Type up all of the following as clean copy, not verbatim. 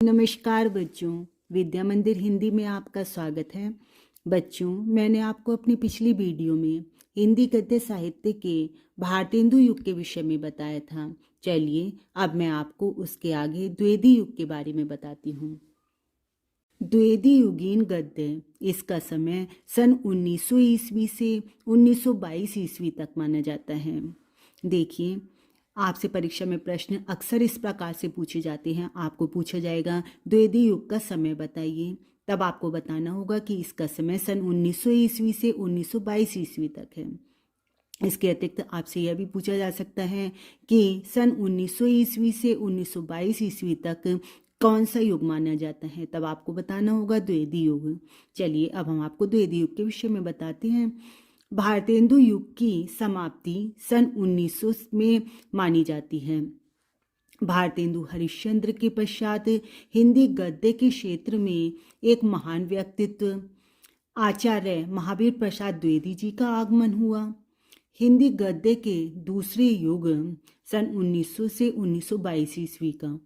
नमस्कार बच्चों, विद्या मंदिर हिंदी में आपका स्वागत है। बच्चों, मैंने आपको अपनी पिछली वीडियो में हिंदी गद्य साहित्य के भारतेंदु युग के विषय में बताया था। चलिए अब मैं आपको उसके आगे द्विवेदी युग के बारे में बताती हूँ। द्विवेदी युगीन गद्य, इसका समय सन 1900 ईस्वी से 1922 ईस्वी तक माना जाता है। देखिए, आपसे परीक्षा में प्रश्न अक्सर इस प्रकार से पूछे जाते हैं। आपको पूछा जाएगा द्विवेदी युग का समय बताइए, तब आपको बताना होगा कि इसका समय सन 1900 ईस्वी से 1922 ईस्वी तक है। इसके अतिरिक्त आपसे यह भी पूछा जा सकता है कि सन 1900 ईस्वी से 1922 ईस्वी तक कौन सा युग माना जाता है, तब आपको बताना होगा द्विवेदी युग। चलिए अब हम आपको द्विवेदी युग के विषय में बताते हैं। भारतेंदु युग की समाप्ति सन 1900 में मानी जाती है। भारतेंदु हरिश्चंद्र के पश्चात हिंदी गद्य के क्षेत्र में एक महान व्यक्तित्व आचार्य महावीर प्रसाद द्विवेदी जी का आगमन हुआ। हिंदी गद्य के दूसरे युग सन 1900 से 1922 ईस्वी का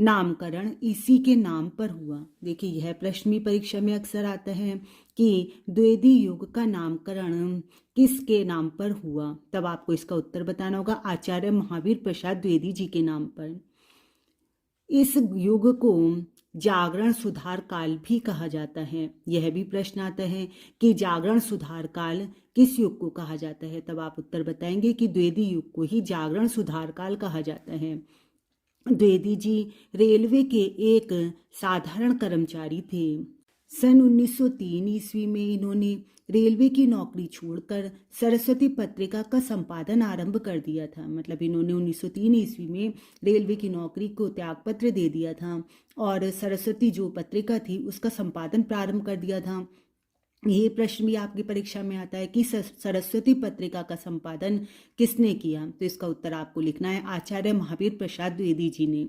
नामकरण इसी के नाम पर हुआ। देखिए, यह प्रश्न भी परीक्षा में अक्सर आता है कि द्विवेदी युग का नामकरण किसके नाम पर हुआ, तब आपको इसका उत्तर बताना होगा आचार्य महावीर प्रसाद द्विवेदी जी के नाम पर। इस युग को जागरण सुधार काल भी कहा जाता है। यह भी प्रश्न आता है कि जागरण सुधार काल किस युग को कहा जाता है, तब आप उत्तर बताएंगे कि द्विवेदी युग को ही जागरण सुधार काल कहा जाता है। द्विवेदी जी रेलवे के एक साधारण कर्मचारी थे। सन 1903 ईस्वी में इन्होंने रेलवे की नौकरी छोड़कर सरस्वती पत्रिका का संपादन आरंभ कर दिया था। मतलब इन्होंने 1903 ईस्वी में रेलवे की नौकरी को त्यागपत्र दे दिया था और सरस्वती जो पत्रिका थी उसका संपादन प्रारंभ कर दिया था। ये प्रश्न भी आपकी परीक्षा में आता है कि सरस्वती पत्रिका का संपादन किसने किया, तो इसका उत्तर आपको लिखना है आचार्य महावीर प्रसाद द्विवेदी जी ने।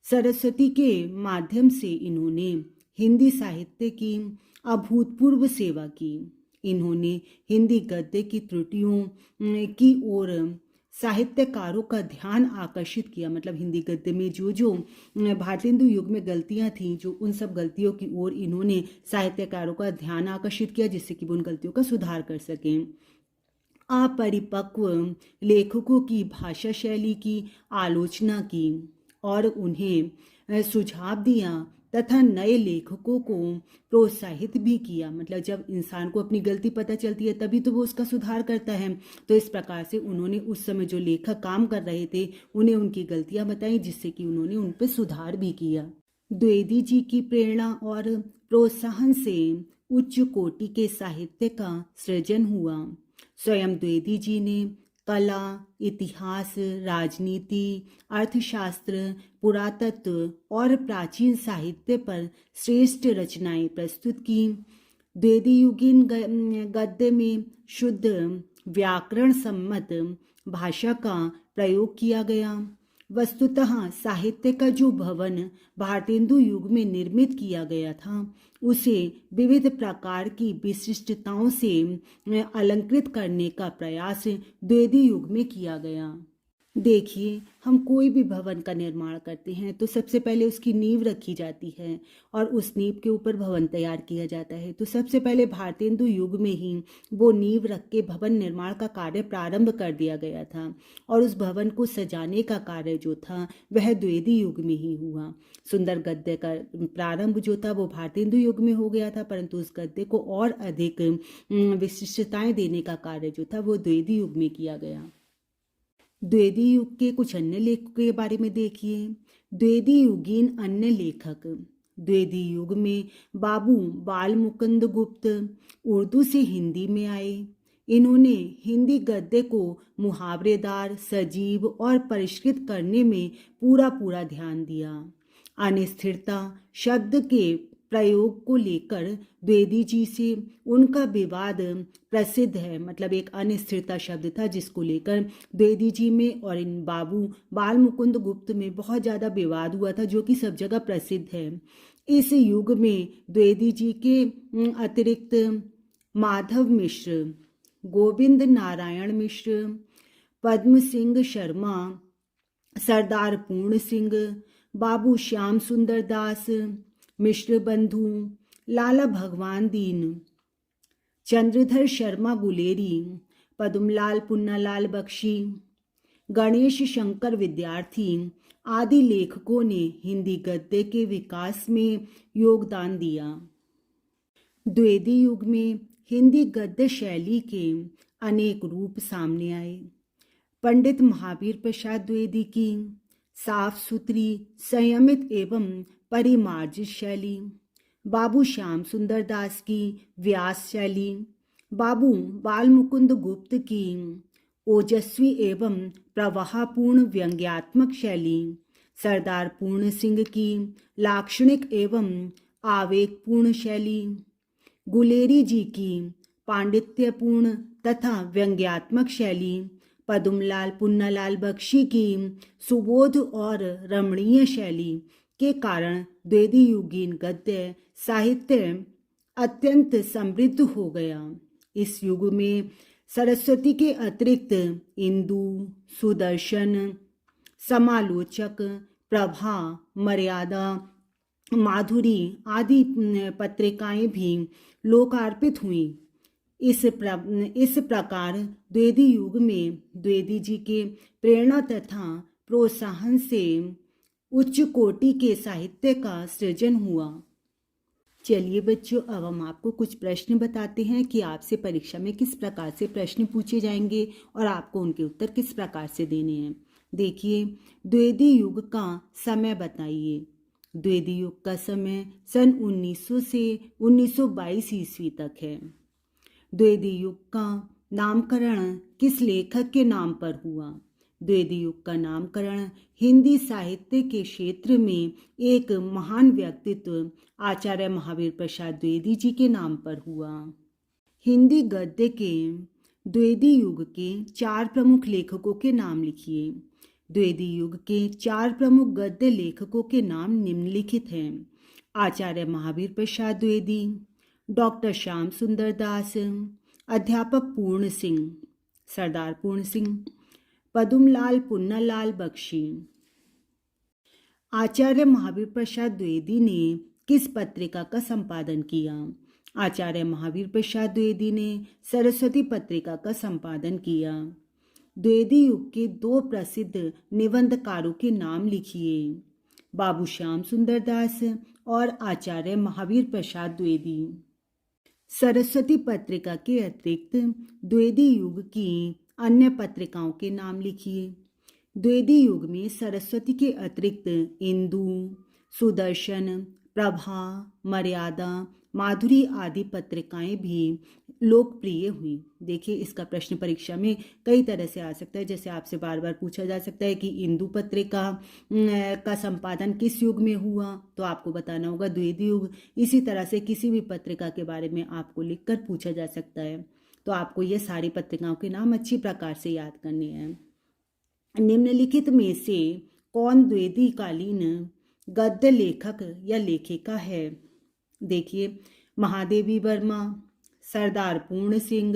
सरस्वती के माध्यम से इन्होंने हिंदी साहित्य की अभूतपूर्व सेवा की। इन्होंने हिंदी गद्य की त्रुटियों की ओर साहित्यकारों का ध्यान आकर्षित किया। मतलब हिंदी गद्य में जो जो भारतेंदु युग में गलतियां थीं, जो उन सब गलतियों की ओर इन्होंने साहित्यकारों का ध्यान आकर्षित किया, जिससे कि वो उन गलतियों का सुधार कर सकें। अपरिपक्व लेखकों की भाषा शैली की आलोचना की और उन्हें सुझाव दिया तथा नए लेखकों को प्रोत्साहित भी किया। मतलब जब इंसान को अपनी गलती पता चलती है तभी तो वो उसका सुधार करता है। तो इस प्रकार से उन्होंने उस समय जो लेखक काम कर रहे थे उन्हें उनकी गलतियां बताई, जिससे कि उन्होंने उन पर सुधार भी किया। द्विवेदी जी की प्रेरणा और प्रोत्साहन से उच्च कोटि के साहित्य का सृजन हुआ। स्वयं द्विवेदी जी ने कला, इतिहास, राजनीति, अर्थशास्त्र, पुरातत्व और प्राचीन साहित्य पर श्रेष्ठ रचनाएं प्रस्तुत की। द्विवेदी युगीन गद्य में शुद्ध व्याकरण सम्मत भाषा का प्रयोग किया गया। वस्तुतः साहित्य का जो भवन भारतेंदु युग में निर्मित किया गया था उसे विविध प्रकार की विशिष्टताओं से अलंकृत करने का प्रयास द्विवेदी युग में किया गया। देखिए, हम कोई भी भवन का निर्माण करते हैं तो सबसे पहले उसकी नींव रखी जाती है और उस नींव के ऊपर भवन तैयार किया जाता है। तो सबसे पहले भारतेंदु युग में ही वो नींव रख के भवन निर्माण का कार्य प्रारंभ कर दिया गया था और उस भवन को सजाने का कार्य जो था वह द्विवेदी युग में ही हुआ। सुंदर गद्य का प्रारंभ जो था वो भारतेंदु युग में हो गया था, परंतु उस गद्य को और अधिक विशिष्टताएं देने का कार्य जो था वो द्विवेदी युग में किया गया। द्विवेदी युग के कुछ अन्य लेखकों के बारे में देखिए। द्विवेदी युगीन अन्य लेखक। द्विवेदी युग में बाबू बाल मुकुंद गुप्त उर्दू से हिंदी में आए। इन्होंने हिंदी गद्य को मुहावरेदार, सजीव और परिष्कृत करने में पूरा ध्यान दिया। अनिस्थिरता शब्द के प्रयोग को लेकर द्विवेदी जी से उनका विवाद प्रसिद्ध है। मतलब एक अनिस्थिरता शब्द था जिसको लेकर द्विवेदी जी में और इन बाबू बाल मुकुंद गुप्त में बहुत ज़्यादा विवाद हुआ था, जो कि सब जगह प्रसिद्ध है। इस युग में द्विवेदी जी के अतिरिक्त माधव मिश्र, गोविंद नारायण मिश्र, पद्म सिंह शर्मा, सरदार पूर्ण सिंह, बाबू श्याम सुंदर दास, मिश्र बंधु, लाला भगवान दीन, चंद्रधर शर्मा गुलेरी, पद्मलाल पुन्नालाल बख्शी, गणेश शंकर विद्यार्थी आदि लेखकों ने हिंदी गद्य के विकास में योगदान दिया। द्विवेदी युग में हिंदी गद्य शैली के अनेक रूप सामने आए। पंडित महावीर प्रसाद द्विवेदी की साफ सुथरी, संयमित एवं परिमार्जित शैली, बाबू श्याम सुंदर दास की व्यास शैली, बाबू बाल मुकुंद गुप्त की ओजस्वी एवं प्रवाहपूर्ण व्यंग्यात्मक शैली, सरदार पूर्ण सिंह की लाक्षणिक एवं आवेगपूर्ण शैली, गुलेरी जी की पांडित्यपूर्ण तथा व्यंग्यात्मक शैली, पद्मलाल पुन्नालाल बख्शी की सुबोध और रमणीय शैली के कारण द्विवेदी युगीन गद्य साहित्य अत्यंत समृद्ध हो गया। इस युग में सरस्वती के अतिरिक्त इंदु, सुदर्शन, समालोचक, प्रभा, मर्यादा, माधुरी आदि पत्रिकाएं भी लोकार्पित हुईं। इस प्रकार द्विवेदी युग में द्विवेदी जी के प्रेरणा तथा प्रोत्साहन से उच्च कोटि के साहित्य का सृजन हुआ। चलिए बच्चों, अब हम आपको कुछ प्रश्न बताते हैं कि आपसे परीक्षा में किस प्रकार से प्रश्न पूछे जाएंगे और आपको उनके उत्तर किस प्रकार से देने हैं। देखिए, द्विवेदी युग का समय बताइए। द्विवेदी युग का समय सन 1900 से 1922 ईस्वी तक है। द्विवेदी युग का नामकरण किस लेखक के नाम पर हुआ? द्विवेदी युग का नामकरण हिंदी साहित्य के क्षेत्र में एक महान व्यक्तित्व आचार्य महावीर प्रसाद द्विवेदी जी के नाम पर हुआ। हिंदी गद्य के द्विवेदी युग के 4 प्रमुख लेखकों के नाम लिखिए। द्विवेदी युग के 4 प्रमुख गद्य लेखकों के नाम निम्नलिखित हैं: आचार्य महावीर प्रसाद द्विवेदी, डॉक्टर श्याम सुंदर दास, अध्यापक पूर्ण सिंह, सरदार पूर्ण सिंह, पद्मलाल पुन्नालाल बख्शी। आचार्य महावीर प्रसाद द्विवेदी ने किस पत्रिका का संपादन किया? आचार्य महावीर प्रसाद द्विवेदी ने सरस्वती पत्रिका का संपादन किया। द्विवेदी युग के 2 प्रसिद्ध निबंधकारों के नाम लिखिए: बाबू श्याम सुंदर दास और आचार्य महावीर प्रसाद द्विवेदी। सरस्वती पत्रिका के अतिरिक्त द्विवेदी युग की अन्य पत्रिकाओं के नाम लिखिए। द्विवेदी युग में सरस्वती के अतिरिक्त इंदु, सुदर्शन, प्रभा, मर्यादा, माधुरी आदि पत्रिकाएं भी लोकप्रिय हुई। देखिए, इसका प्रश्न परीक्षा में कई तरह से आ सकता है। जैसे आपसे बार बार पूछा जा सकता है कि इंदु पत्रिका का संपादन किस युग में हुआ, तो आपको बताना होगा द्विवेदी युग। इसी तरह से किसी भी पत्रिका के बारे में आपको लिखकर पूछा जा सकता है, तो आपको ये सारी पत्रिकाओं के नाम अच्छी प्रकार से याद करने हैं। निम्नलिखित में से कौन द्विवेदी कालीन गद्य लेखक या लेखिका है? देखिए, महादेवी वर्मा, सरदार पूर्ण सिंह,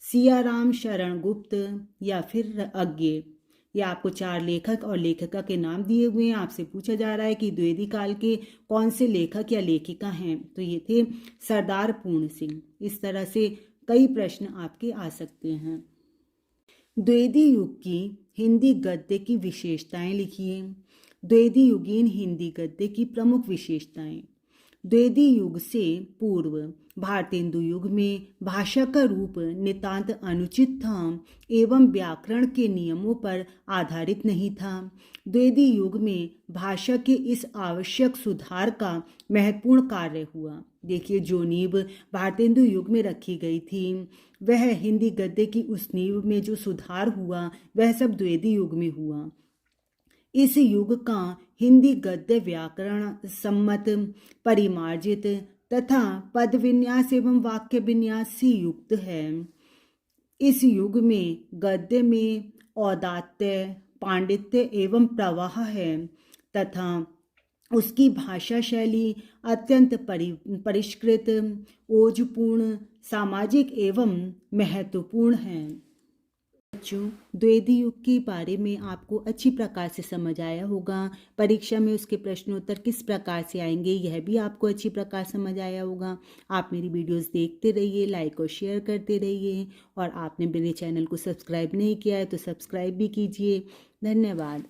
सियाराम शरण गुप्त या फिर अज्ञे। ये आपको 4 लेखक और लेखिका के नाम दिए हुए हैं। आपसे पूछा जा रहा है कि द्विवेदी काल के कौन से लेखक या लेखिका हैं, तो ये थे सरदार पूर्ण सिंह। इस तरह से कई प्रश्न आपके आ सकते हैं। द्विवेदी युग की हिंदी गद्य की विशेषताएं लिखिए। द्विवेदी युगीन हिंदी गद्य की प्रमुख विशेषताएं। द्विवेदी युग से पूर्व भारतेंदु युग में भाषा का रूप नितांत अनुचित था एवं व्याकरण के नियमों पर आधारित नहीं था। द्विवेदी युग में भाषा के इस आवश्यक सुधार का महत्वपूर्ण कार्य हुआ। देखिए, जो नींव भारतेंदु युग में रखी गई थी, वह हिंदी गद्य की उस नींव में जो सुधार हुआ, वह सब द्विवेदी युग में हुआ। इस युग का हिंदी गद्य व्याकरण सम्मत, परिमार्जित तथा पद विन्यास एवं वाक्य विन्यास से युक्त है। इस युग में गद्य में औदात्य, पांडित्य एवं प्रवाह है तथा उसकी भाषा शैली अत्यंत परिष्कृत, ओजपूर्ण, सामाजिक एवं महत्वपूर्ण है। बच्चों, द्विवेदी युग के बारे में आपको अच्छी प्रकार से समझ आया होगा। परीक्षा में उसके प्रश्नोत्तर किस प्रकार से आएंगे यह भी आपको अच्छी प्रकार समझ आया होगा। आप मेरी वीडियोस देखते रहिए, लाइक और शेयर करते रहिए, और आपने मेरे चैनल को सब्सक्राइब नहीं किया है तो सब्सक्राइब भी कीजिए। धन्यवाद।